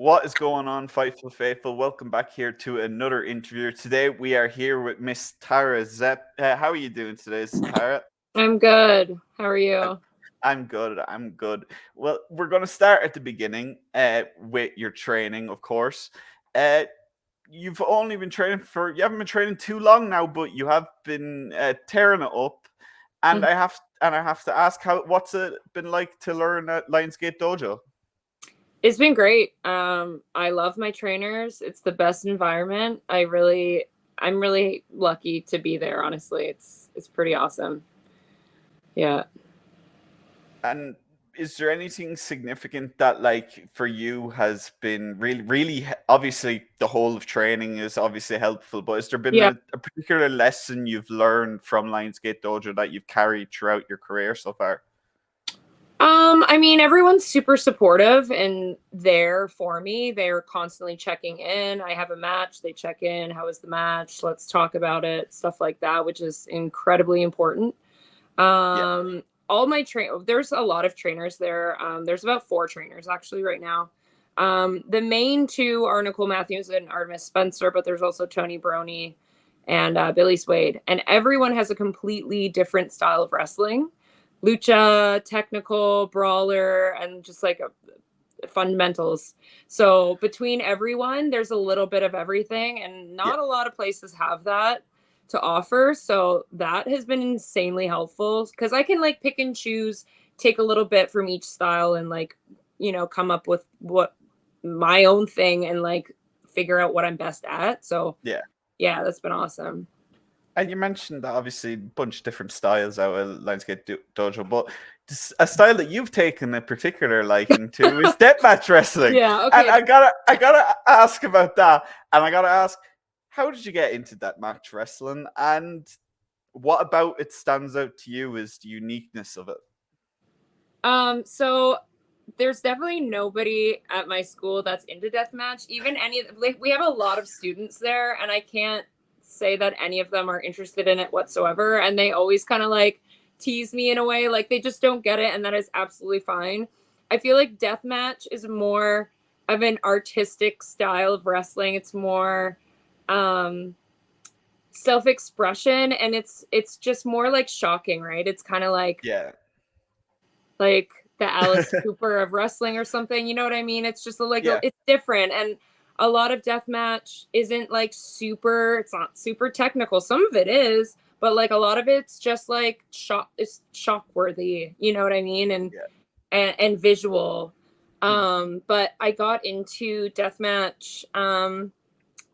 What is going on, Fightful Faithful? Welcome back here to another interview. Today we are here with Miss Tara Zep. How are you doing today, Tara? I'm good. How are I'm, you? I'm good. I'm good. Well, we're going to start at the beginning with your training, of course. Uh, you've only been training you haven't been training too long now, but you have been tearing it up. And Mhm. I have to ask, what's it been like to learn at Lionsgate Dojo? It's been great. I love my trainers. It's the best environment. I'm really lucky to be there. Honestly, it's pretty awesome. Yeah. And is there anything significant that, like, for you has been really obviously the whole of training is obviously helpful, but has there been Yeah. a particular lesson you've learned from Lionsgate Dojo that you've carried throughout your career so far? I mean, everyone's super supportive and there for me. They're constantly checking in. I have a match, they check in. How was the match? Let's talk about it. Stuff like that, which is incredibly important. Yeah, All my there's a lot of trainers there. There's about 4 trainers actually right now. The main 2 are Nicole Matthews and Artemis Spencer, but there's also Tony Baroni and Billy Swade. And everyone has a completely different style of wrestling. Lucha, technical, brawler, and just like fundamentals. So between everyone, there's a little bit of everything, and yeah, not a lot of places have that to offer. So that has been insanely helpful because I can like pick and choose, take a little bit from each style, and like, come up with what my own thing and like figure out what I'm best at. So yeah. yeah, that's been awesome. And you mentioned that obviously a bunch of different styles out of Lionsgate Dojo, but a style that you've taken a particular liking to is deathmatch wrestling. Yeah. And Okay. I gotta ask about that. And I gotta ask, how did you get into deathmatch wrestling? And what about it stands out to you as the uniqueness of it? So there's definitely nobody at my school that's into deathmatch. Even like we have a lot of students there, and I can't say that any of them are interested in it whatsoever. And they always kind of like tease me in a way, like they just don't get it, and that is absolutely fine. I feel like deathmatch is more of an artistic style of wrestling. It's more um self-expression, and it's just more like shocking, right? It's kind of Yeah. like the Alice Cooper of wrestling or something. You know what I mean? It's just Yeah. it's different. And a lot of deathmatch isn't like it's not super technical. Some of it is, but like a lot of it's just like it's shock worthy. You know what I mean? Yeah. And visual. Mm. But I got into deathmatch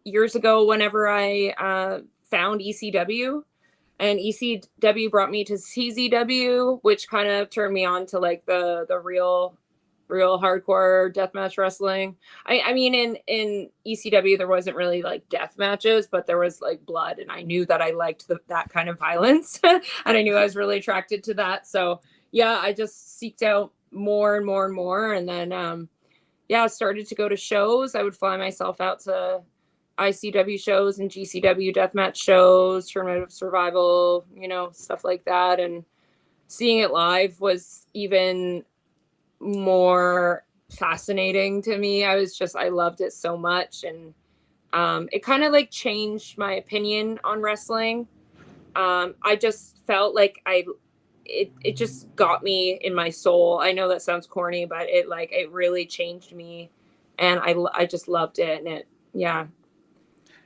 years ago whenever I found ECW, and ECW brought me to CZW, which kind of turned me on to like the real hardcore deathmatch wrestling. I mean, in ECW there wasn't really like death matches, but there was like blood, and I knew that I liked that kind of violence, and I knew I was really attracted to that. So yeah, I just seeked out more and more and more, and then yeah, I started to go to shows. I would fly myself out to ICW shows and GCW deathmatch shows, Tournament of Survival, stuff like that. And seeing it live was even more fascinating to me. I loved it so much. And it kind of like changed my opinion on wrestling. I just felt like it just got me in my soul. I know that sounds corny, but it really changed me, and I just loved it. And yeah,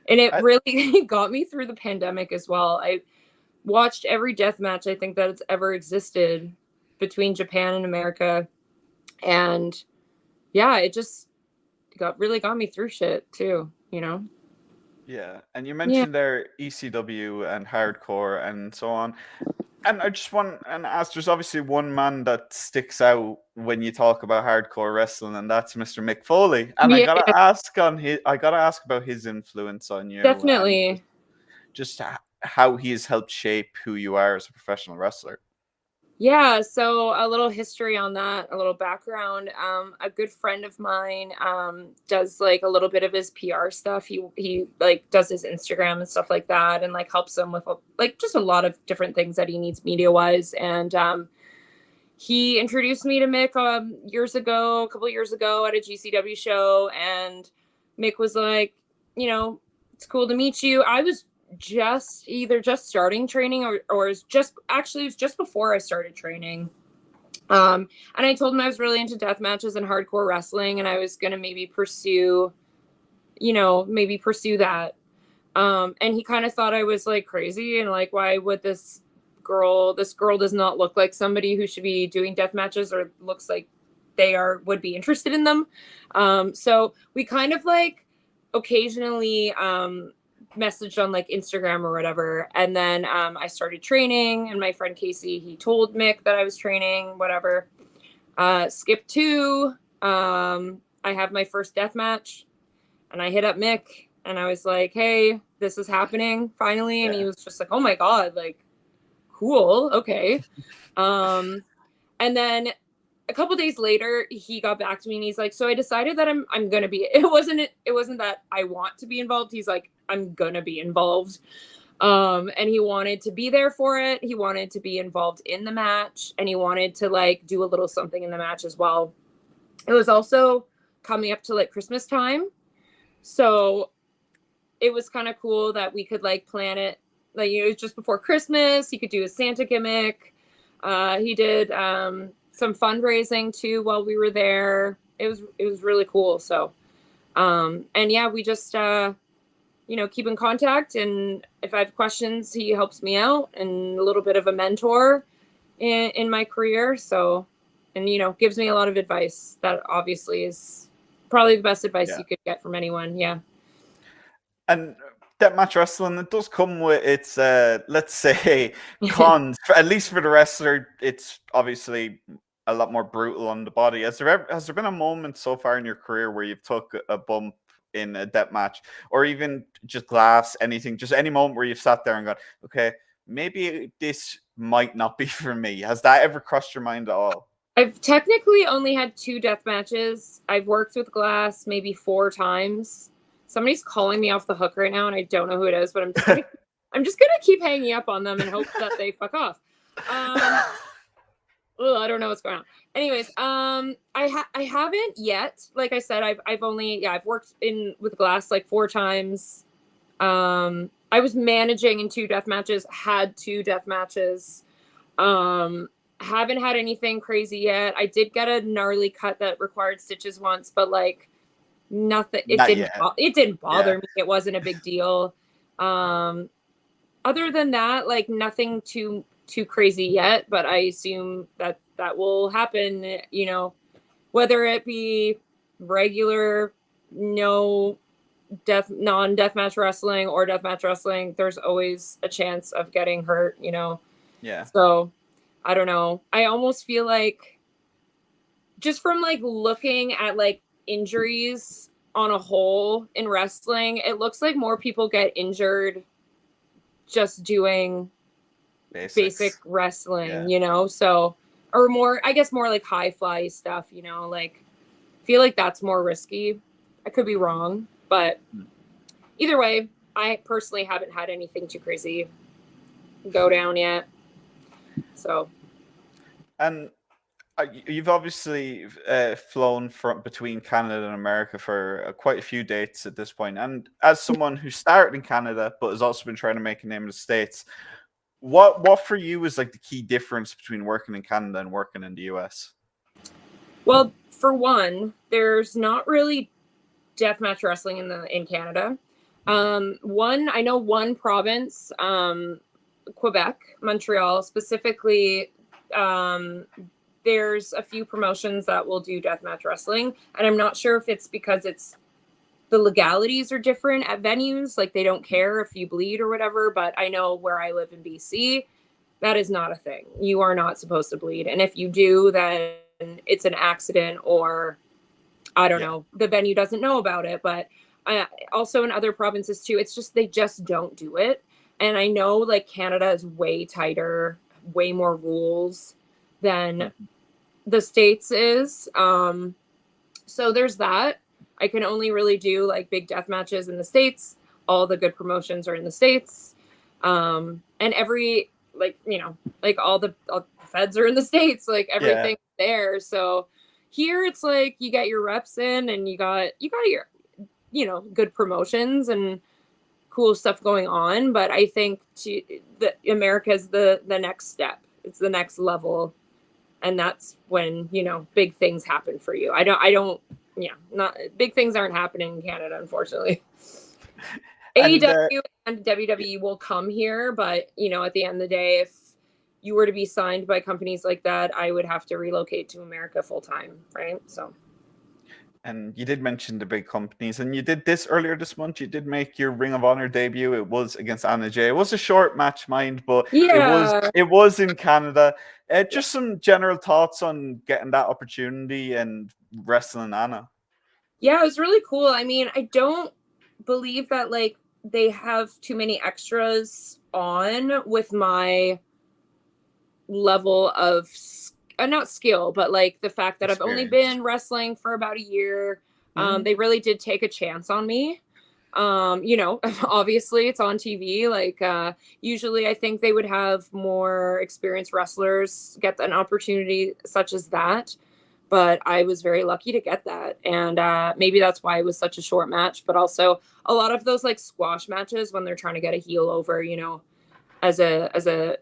and it I, really got me through the pandemic as well. I watched every death match I think that it's ever existed between Japan and America, and yeah, it just got me through shit too. yeah. And you Yeah. mentioned there ECW and hardcore and so on. And I just want to ask, there's obviously one man that sticks out when you talk about hardcore wrestling, and that's Mr. Mick Foley. And Yeah, I gotta ask about his influence on you, and definitely. just how he has helped shape who you are as a professional wrestler. Yeah, so a little history on that, a little background. A good friend of mine does like a little bit of his PR stuff. He like does his Instagram and stuff like that, and like helps him with like just a lot of different things that he needs media wise. And he introduced me to Mick a couple years ago at a GCW show, and Mick was like, you know, it's cool to meet you. I was just starting training or it was just before I started training. And I told him I was really into death matches and hardcore wrestling, and I was going to maybe pursue that. And he kind of thought I was like crazy and like, why would this girl does not look like somebody who should be doing death matches or looks like would be interested in them. So we kind of like occasionally messaged on like Instagram or whatever. And then I started training, and my friend Casey, he told Mick that I was training, whatever. Skip 2. I have my first death match, and I hit up Mick and I was like, hey, this is happening finally. And he was just like, oh my God, like, cool. Okay. And then a couple days later, he got back to me and he's like, so I decided that I'm going to be, it wasn't that I want to be involved. He's like, I'm going to be involved. And he wanted to be there for it. He wanted to be involved in the match, and he wanted to like do a little something in the match as well. It was also coming up to like Christmas time. So it was kind of cool that we could like plan it. Like, it was just before Christmas. He could do a Santa gimmick. He did some fundraising too while we were there. It was really cool. So, and yeah, we just, keep in contact. And if I have questions, he helps me out, and a little bit of a mentor in my career. So, and, gives me a lot of advice that obviously is probably the best advice you could get from anyone. Yeah. And deathmatch wrestling, it does come with its, let's say, cons. At least for the wrestler, it's obviously a lot more brutal on the body. Has there been a moment so far in your career where you've took a bump in a deathmatch, or even just glass, anything, just any moment where you've sat there and gone, okay, maybe this might not be for me? Has that ever crossed your mind at all? I've technically only had 2 death matches. I've worked with glass maybe 4 times. Somebody's calling me off the hook right now, and I don't know who it is, but I'm just gonna keep hanging up on them and hope that they fuck off. I don't know what's going on. Anyways, I haven't yet. Like I said, I've worked with glass like 4 times. I was managing in 2 death matches, had 2 death matches. Haven't had anything crazy yet. I did get a gnarly cut that required stitches once, but like nothing. It didn't bother me. It wasn't a big deal. Other than that, like nothing too crazy yet, but I assume that will happen, whether it be regular, non-deathmatch wrestling or deathmatch wrestling, there's always a chance of getting hurt, Yeah. So I don't know. I almost feel like, just from like looking at like injuries on a whole in wrestling, it looks like more people get injured just doing basic wrestling, so, or more, I guess more like high fly stuff, like I feel like that's more risky. I could be wrong, but either way, I personally haven't had anything too crazy go down yet. So, and you've obviously flown between Canada and America for quite a few dates at this point. And as someone who started in Canada but has also been trying to make a name in the States, what for you is like the key difference between working in Canada and working in the US? Well, for one, there's not really deathmatch wrestling in Canada. I know one province, Quebec, Montreal specifically, there's a few promotions that will do deathmatch wrestling, and I'm not sure if it's because the legalities are different at venues, like they don't care if you bleed or whatever, but I know where I live in BC, that is not a thing. You are not supposed to bleed, and if you do, then it's an accident, or I don't know, the venue doesn't know about it. But also in other provinces too, it's just they just don't do it. And I know like Canada is way tighter, way more rules than the States is. So there's that. I can only really do like big death matches in the States. All the good promotions are in the States. And every like, you know, like all the feds are in the States, like everything's there. So here it's like you get your reps in and you got your, you know, good promotions and cool stuff going on. But I think America's the next step. It's the next level. And that's when, you know, big things happen for you. Not big things aren't happening in Canada, unfortunately. AEW and WWE will come here, but, you know, at the end of the day, if you were to be signed by companies like that, I would have to relocate to America full time, right? So. And you did mention the big companies, and you did this earlier this month. You did make your Ring of Honor debut. It was against Anna Jay. It was a short match, mind, but it was in Canada. Just some general thoughts on getting that opportunity and wrestling Anna. Yeah, it was really cool. I mean, I don't believe that like they have too many extras on with my level of not skill, but like the fact that I've only been wrestling for about a year. They really did take a chance on me. You know, obviously it's on TV. Like usually I think they would have more experienced wrestlers get an opportunity such as that. But I was very lucky to get that. And maybe that's why it was such a short match. But also a lot of those like squash matches when they're trying to get a heel over, you know, as a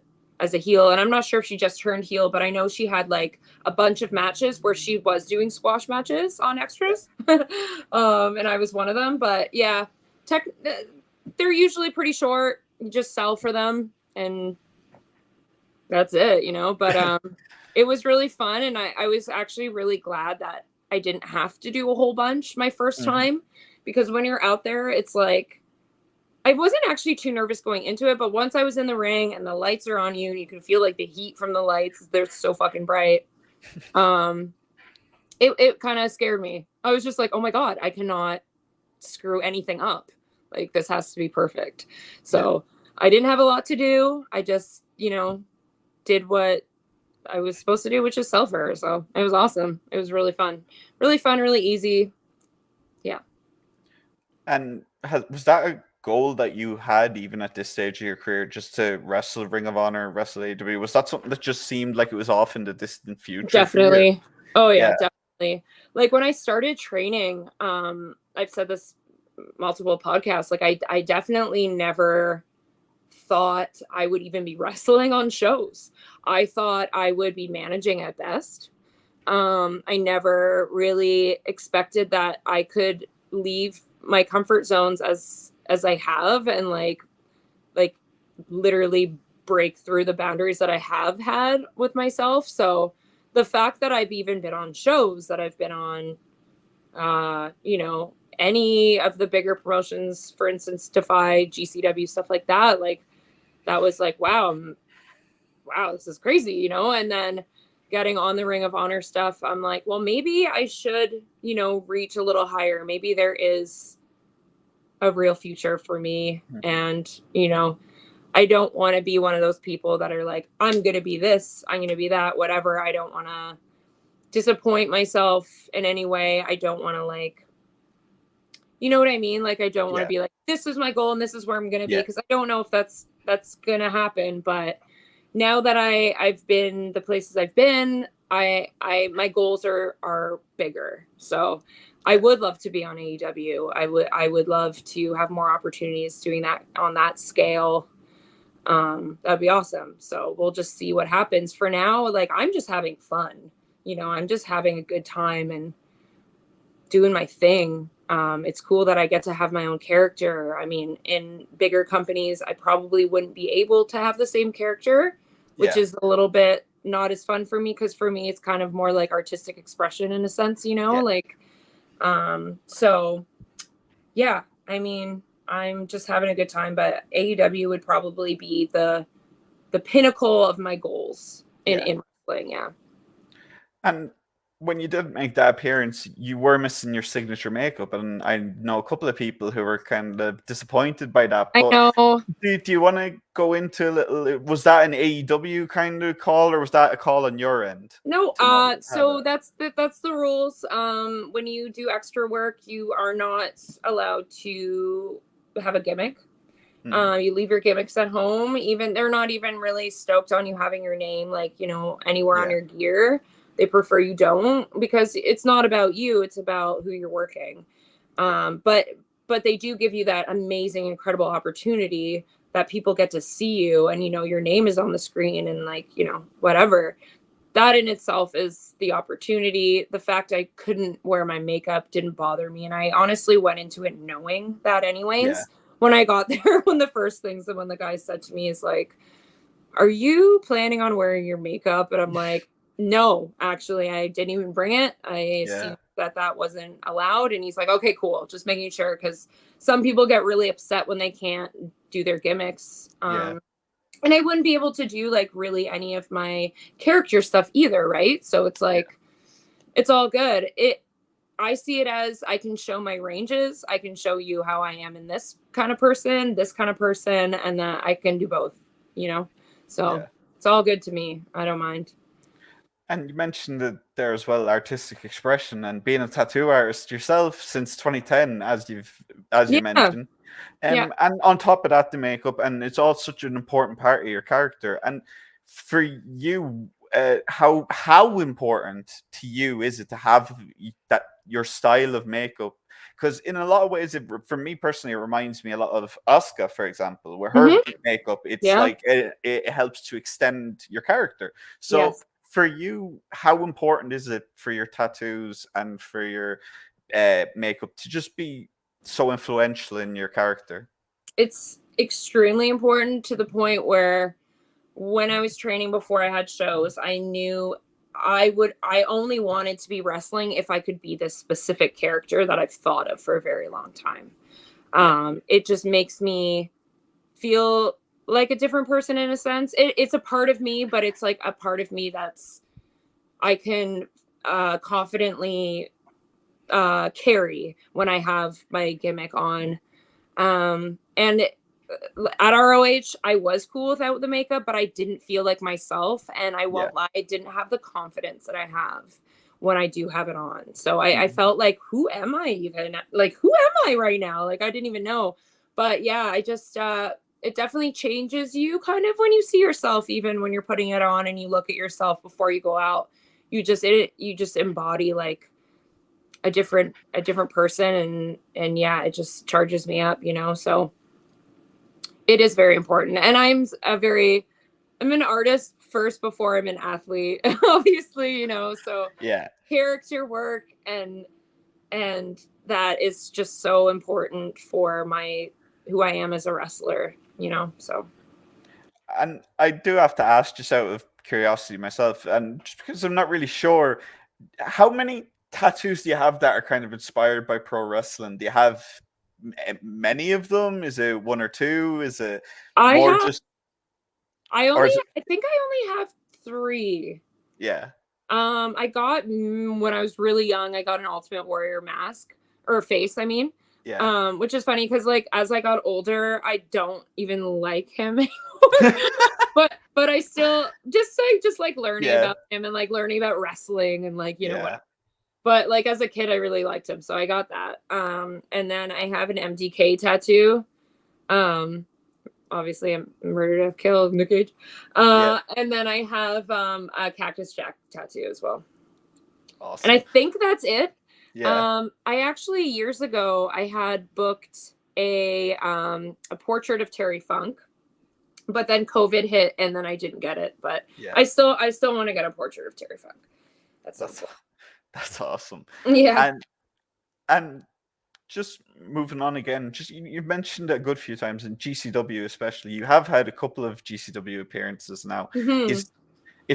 heel. And I'm not sure if she just turned heel, but I know she had like a bunch of matches where she was doing squash matches on extras. And I was one of them. But yeah, they're usually pretty short. You just sell for them and that's it, you know. But it was really fun. And I was actually really glad that I didn't have to do a whole bunch my first time, because when you're out there, it's like, I wasn't actually too nervous going into it, but once I was in the ring and the lights are on you and you can feel like the heat from the lights, they're so fucking bright. It kind of scared me. I was just like, oh my God, I cannot screw anything up. Like this has to be perfect. So I didn't have a lot to do. I just, you know, did what I was supposed to do, which is sell for her. So it was awesome. It was really fun, really easy. Yeah. And was that a goal that you had even at this stage of your career, just to wrestle Ring of Honor, wrestle AEW? Was that something that just seemed like it was off in the distant future? Definitely. Oh yeah, definitely. Like when I started training, I've said this multiple podcasts, like I definitely never thought I would even be wrestling on shows. I thought I would be managing at best. I never really expected that I could leave my comfort zones as I have and like literally break through the boundaries that I have had with myself. So the fact that I've even been on shows that I've been on, you know, any of the bigger promotions, for instance, Defy, GCW, stuff like that, like that was like, wow, this is crazy, you know? And then getting on the Ring of Honor stuff, I'm like, well, maybe I should, you know, reach a little higher. Maybe there is a real future for me. And, you know, I don't want to be one of those people that are like, I'm going to be this, I'm going to be that, whatever. I don't want to disappoint myself in any way. I don't want to like, you know what I mean? Like, I don't want to be like, this is my goal and this is where I'm going to be. Cause I don't know if that's going to happen. But now that I've been the places I've been, my goals are bigger. So I would love to be on AEW. I would love to have more opportunities doing that on that scale. That'd be awesome. So we'll just see what happens. For now, like I'm just having fun, you know, I'm just having a good time and doing my thing. It's cool that I get to have my own character. I mean, in bigger companies, I probably wouldn't be able to have the same character, which is a little bit not as fun for me. Cause for me, it's kind of more like artistic expression in a sense, you know, like, so yeah, I mean, I'm just having a good time, but AEW would probably be the pinnacle of my goals in wrestling. Yeah. And when you did make that appearance, you were missing your signature makeup, and I know a couple of people who were kind of disappointed by that. But I know. Do you want to go into a little? Was that an AEW kind of call, or was that a call on your end? No. So that's the rules. When you do extra work, you are not allowed to have a gimmick. You leave your gimmicks at home. Even they're not even really stoked on you having your name, like, you know, anywhere on your gear. They prefer you don't, because it's not about you. It's about who you're working. But they do give you that amazing, incredible opportunity that people get to see you, and, you know, your name is on the screen, and, like, you know, whatever. That in itself is the opportunity. The fact I couldn't wear my makeup didn't bother me. And I honestly went into it knowing that anyways. When I got there, one of the first things that when the guy said to me is like, "Are you planning on wearing your makeup?" And I'm like, "No, actually, I didn't even bring it. I assumed that wasn't allowed." And he's like, "Okay, cool. Just making sure." Because some people get really upset when they can't do their gimmicks. And I wouldn't be able to do, like, really any of my character stuff either, right? So it's like, it's all good. I see it as I can show my ranges. I can show you how I am in this kind of person, and that I can do both, you know? So it's all good to me. I don't mind. And you mentioned that there as well, artistic expression and being a tattoo artist yourself since 2010, as you mentioned. And on top of that, the makeup, and it's all such an important part of your character. And for you, how important to you is it to have that your style of makeup? Because in a lot of ways, for me personally, it reminds me a lot of Asuka, for example, where her makeup, it's like it helps to extend your character. So for you, how important is it for your tattoos and for your makeup to just be so influential in your character? It's extremely important, to the point where when I was training before I had shows, I knew I only wanted to be wrestling if I could be this specific character that I've thought of for a very long time. It just makes me feel like a different person in a sense. It's a part of me, but it's like a part of me that's I can confidently carry when I have my gimmick on. And at ROH, I was cool without the makeup, but I didn't feel like myself. And I won't lie, I didn't have the confidence that I have when I do have it on. So I felt like, who am I even? Like, who am I right now? Like, I didn't even know. But yeah, I just, it definitely changes you kind of when you see yourself, even when you're putting it on and you look at yourself before you go out. You just embody like a different person, and yeah, it just charges me up, you know. So it is very important. And I'm an artist first before I'm an athlete, obviously, you know. So character work and that is just so important for who I am as a wrestler, you know. So, and I do have to ask, just out of curiosity myself, and just because I'm not really sure, how many tattoos do you have that are kind of inspired by pro wrestling? Do you have many of them? Is it one or two? Is it I think I only have 3. I got, when I was really young, I got an Ultimate Warrior mask, or face, I mean. Which is funny because, like, as I got older, I don't even like him anymore. but I still just like learning about him, and like learning about wrestling, and like, you know what. But like as a kid, I really liked him, so I got that. And then I have an MDK tattoo. Obviously, I'm murdered, I've killed Nick Gage. And then I have a Cactus Jack tattoo as well. Awesome. And I think that's it. I actually, years ago, I had booked a portrait of Terry Funk, but then COVID hit and then I didn't get it. But I still want to get a portrait of Terry Funk. That's awesome. Yeah. And just moving on again, just you mentioned it a good few times in GCW, especially. You have had a couple of GCW appearances now. Is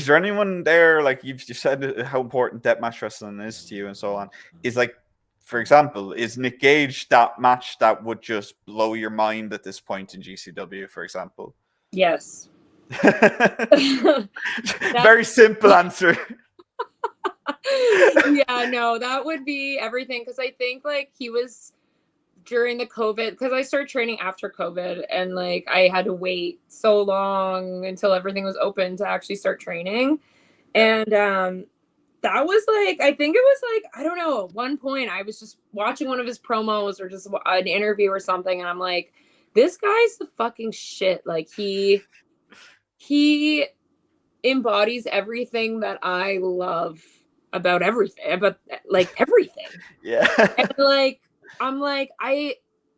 there anyone there, like you've said how important deathmatch wrestling is to you and so on? Is, like, for example, is Nick Gage that match that would just blow your mind at this point in GCW, for example? Yes. Very simple answer. Yeah, no, that would be everything, because I think like he was during the COVID, because I started training after COVID, and like I had to wait so long until everything was open to actually start training. And that was like, I think it was like, I don't know, at one point I was just watching one of his promos or just an interview or something, and I'm like, this guy's the fucking shit. Like he embodies everything that I love about everything, about like everything. Yeah. And like I'm like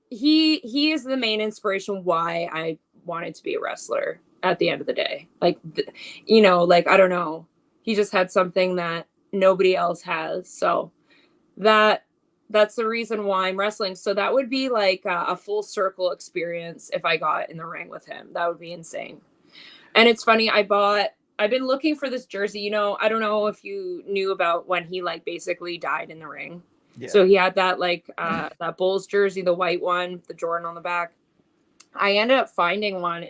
he is the main inspiration why I wanted to be a wrestler at the end of the day. Like you know, like I don't know. He just had something that nobody else has. So that's the reason why I'm wrestling. So that would be like a full circle experience if I got in the ring with him. That would be insane. And it's funny, I've been looking for this jersey. You know, I don't know if you knew about when he like basically died in the ring. Yeah. So he had that like that Bulls jersey, the white one, the Jordan on the back. I ended up finding one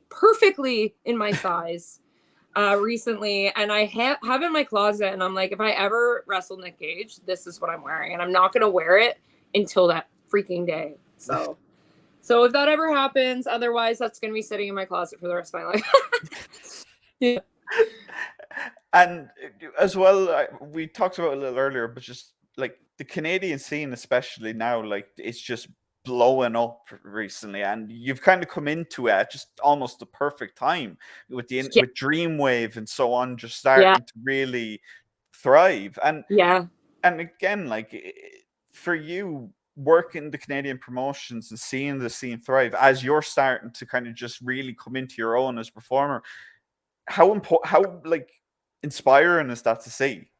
perfectly in my size recently, and I have in my closet, and I'm like, if I ever wrestle Nick Gage, this is what I'm wearing, and I'm not gonna wear it until that freaking day. So if that ever happens, otherwise that's gonna be sitting in my closet for the rest of my life. Yeah. And as well, we talked about it a little earlier, but just like the Canadian scene, especially now, like it's just blowing up recently, and you've kind of come into it at just almost the perfect time with with Dreamwave and so on, just starting to really thrive. And again, like for you working the Canadian promotions and seeing the scene thrive as you're starting to kind of just really come into your own as a performer, how like inspiring is that to see?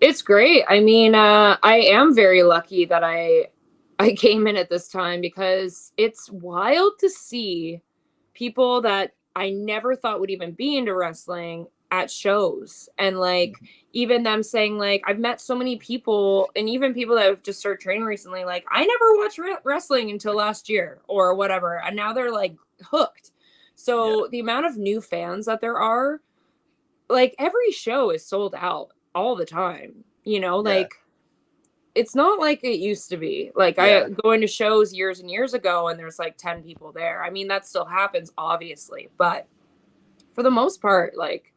It's great. I mean, I am very lucky that I came in at this time, because it's wild to see people that I never thought would even be into wrestling at shows. And like even them saying like, I've met so many people, and even people that have just started training recently, like I never watched wrestling until last year or whatever, and now they're like hooked. So the amount of new fans that there are, like every show is sold out all the time, you know, like it's not like it used to be. Like I go into shows years and years ago and there's like 10 people there. I mean, that still happens obviously, but for the most part, like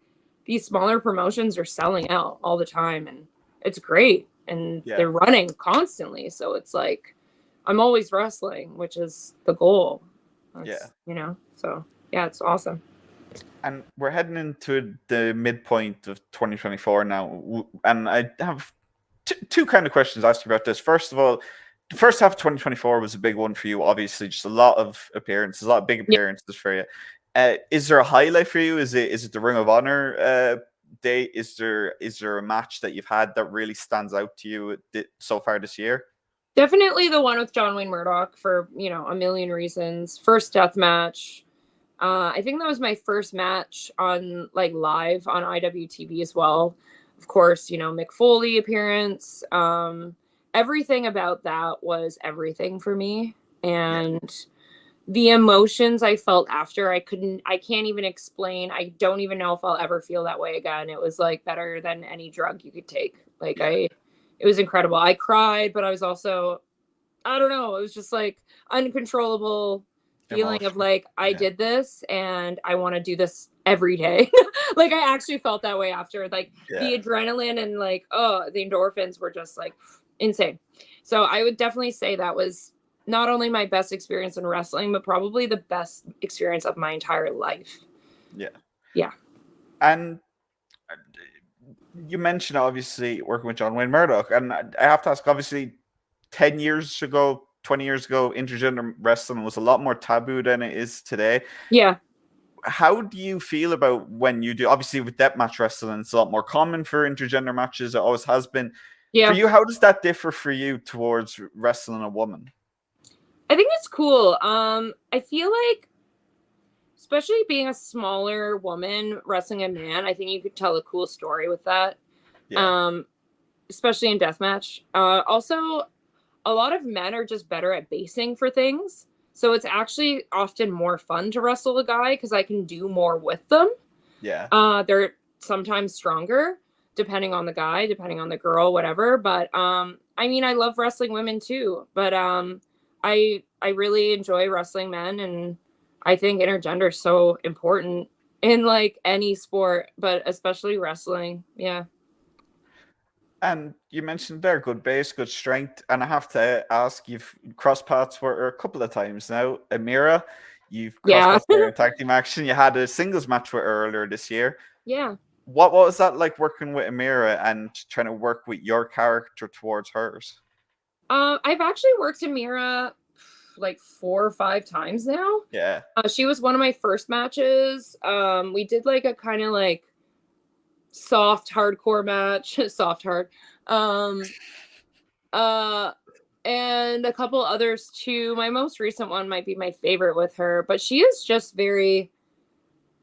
these smaller promotions are selling out all the time, and it's great, and they're running constantly. So it's like I'm always wrestling, which is the goal. You know, so yeah, it's awesome. And we're heading into the midpoint of 2024 now, and I have two kind of questions to ask you about this. First of all, the first half of 2024 was a big one for you, obviously, just a lot of appearances, a lot of big appearances for you. Is there a highlight for you? Is it the Ring of Honor day? Is there a match that you've had that really stands out to you so far this year? Definitely the one with John Wayne Murdoch, for, you know, a million reasons. First Deathmatch. I think that was my first match on like live on IWTV as well. Of course, you know, Mick Foley appearance. Everything about that was everything for me. And the emotions I felt after, I can't even explain. I don't even know if I'll ever feel that way again. It was like better than any drug you could take. Like it was incredible. I cried, but I was also, I don't know, it was just like uncontrollable feeling of like, I did this and I want to do this every day. Like I actually felt that way after, like the adrenaline and like, oh, the endorphins were just like insane. So I would definitely say that was not only my best experience in wrestling, but probably the best experience of my entire life. Yeah. And you mentioned obviously working with John Wayne Murdoch, and I have to ask, obviously 10 years ago, 20 years ago, intergender wrestling was a lot more taboo than it is today. Yeah. How do you feel about when you do, obviously with deathmatch wrestling, it's a lot more common for intergender matches. It always has been. Yeah. For you, how does that differ for you towards wrestling a woman? I think it's cool. I feel like, especially being a smaller woman wrestling a man, I think you could tell a cool story with that. Especially in deathmatch. Also, a lot of men are just better at basing for things. So it's actually often more fun to wrestle a guy because I can do more with them. They're sometimes stronger, depending on the guy, depending on the girl, whatever. But I mean, I love wrestling women too. But I really enjoy wrestling men, and I think intergender is so important in like any sport, but especially wrestling. Yeah. And you mentioned there, good base, good strength. And I have to ask, you've crossed paths with her a couple of times now. Amira, you've crossed Yeah. paths with her in tag team action. You had a singles match with her earlier this year. Yeah. What was that like working with Amira and trying to work with your character towards hers? I've actually worked Amira like 4 or 5 times now. Yeah. She was one of my first matches. We did like a kind of like soft hardcore match, soft hard. Uh and a couple others too. My most recent one might be my favorite with her, but she is just very,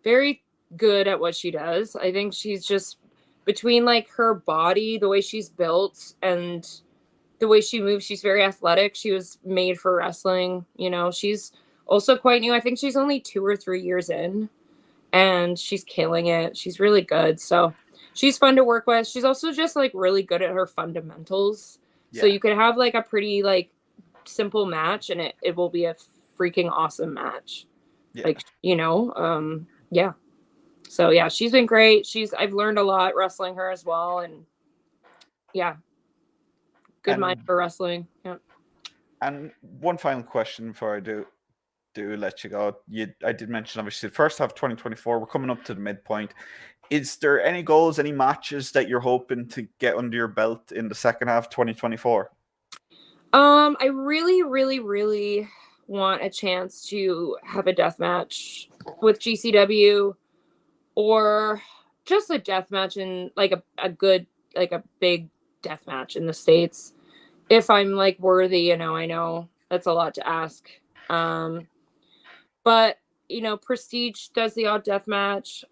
very good at what she does. I think she's just between like her body, the way she's built, and the way she moves, she's very athletic. She was made for wrestling. You know, she's also quite new. I think she's only 2 or 3 years in, and she's killing it. She's really good. So she's fun to work with. She's also just like really good at her fundamentals. So Yeah. you could have like a pretty like simple match and it will be a freaking awesome match. Yeah. Like, you know, yeah. So yeah, she's been great. I've learned a lot wrestling her as well. And yeah, good mind And for wrestling. Yeah. and one final question before I do let you go. I did mention obviously the first half of 2024. We're coming up to the midpoint. Is there any goals, any matches that you're hoping to get under your belt in the second half of 2024? I really, really, really want a chance to have a death match with GCW, or just a death match in like a good, like a big death match in the States. If I'm like worthy, you know, I know that's a lot to ask. But you know, Prestige does the odd death match.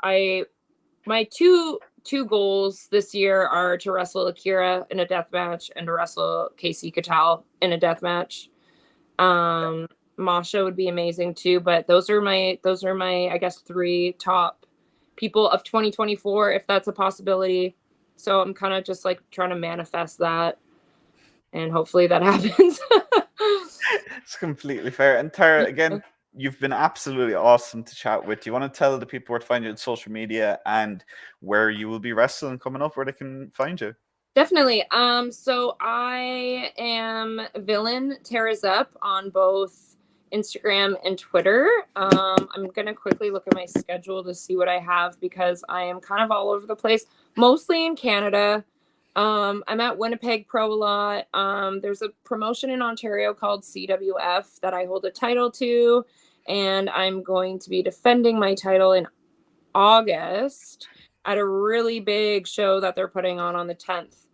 My two goals this year are to wrestle Akira in a death match and to wrestle Casey Catal in a death match. Masha would be amazing too, but those are my I guess 3 top people of 2024 if that's a possibility. So I'm kind of just like trying to manifest that and hopefully that happens. It's completely fair. And Tara, again, you've been absolutely awesome to chat with. Do you want to tell the people where to find you on social media and where you will be wrestling coming up, where they can find you? Definitely. So I am villain Tara Zep on both Instagram and Twitter. I'm gonna quickly look at my schedule to see what I have because I am kind of all over the place, mostly in Canada. I'm at Winnipeg Pro a lot. There's a promotion in Ontario called CWF that I hold a title to, and I'm going to be defending my title in August at a really big show that they're putting on the 10th.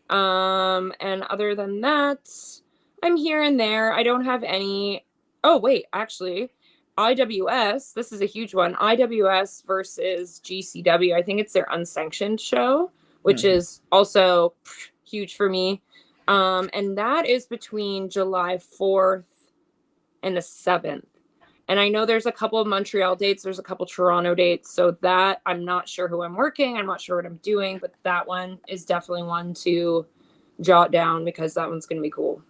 And other than that, I'm here and there. I don't have any. Oh, wait, actually, IWS, this is a huge one. IWS versus GCW. I think it's their unsanctioned show, which is also huge for me. And that is between July 4th and the 7th. And I know there's a couple of Montreal dates, there's a couple Toronto dates. So that I'm not sure who I'm working, I'm not sure what I'm doing, but that one is definitely one to jot down because that one's going to be cool.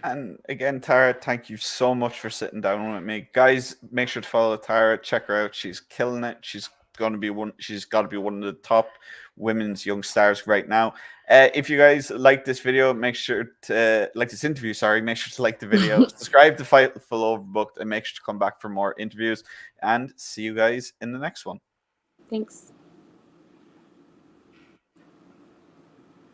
And again, Tara, thank you so much for sitting down with me. Guys, make sure to follow Tara, check her out. She's killing it. She's got to be one of the top women's young stars right now. If you guys like this video, make sure to like this interview, make sure to like the video, subscribe to Fightful Overbooked, and make sure to come back for more interviews. And see you guys in the next one. Thanks.